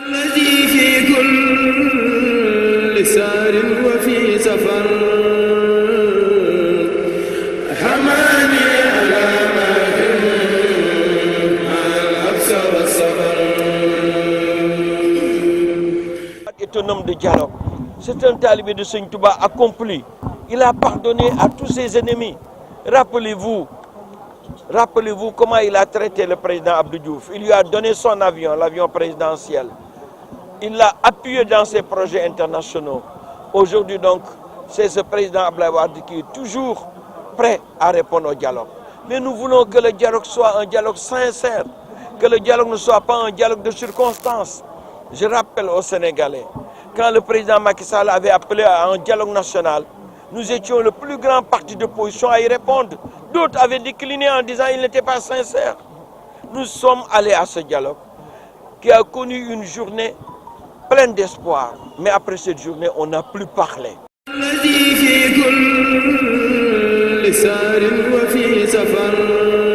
Est un homme de dialogue. C'est un talibé de Seigne Touba accompli. Il a pardonné à tous ses ennemis. Rappelez-vous comment il a traité le président Abdou Diouf. Il lui a donné son avion, l'avion présidentiel. Il l'a appuyé dans ses projets internationaux. Aujourd'hui donc, c'est ce président Abdoulaye Wade qui est toujours prêt à répondre au dialogue. Mais nous voulons que le dialogue soit un dialogue sincère, que le dialogue ne soit pas un dialogue de circonstances. Je rappelle aux Sénégalais, quand le président Macky Sall avait appelé à un dialogue national, nous étions le plus grand parti d'opposition à y répondre. D'autres avaient décliné en disant qu'il n'était pas sincère. Nous sommes allés à ce dialogue qui a connu une journée pleine d'espoir. Mais après cette journée, on n'a plus parlé. الذي في كل سار وفي سفر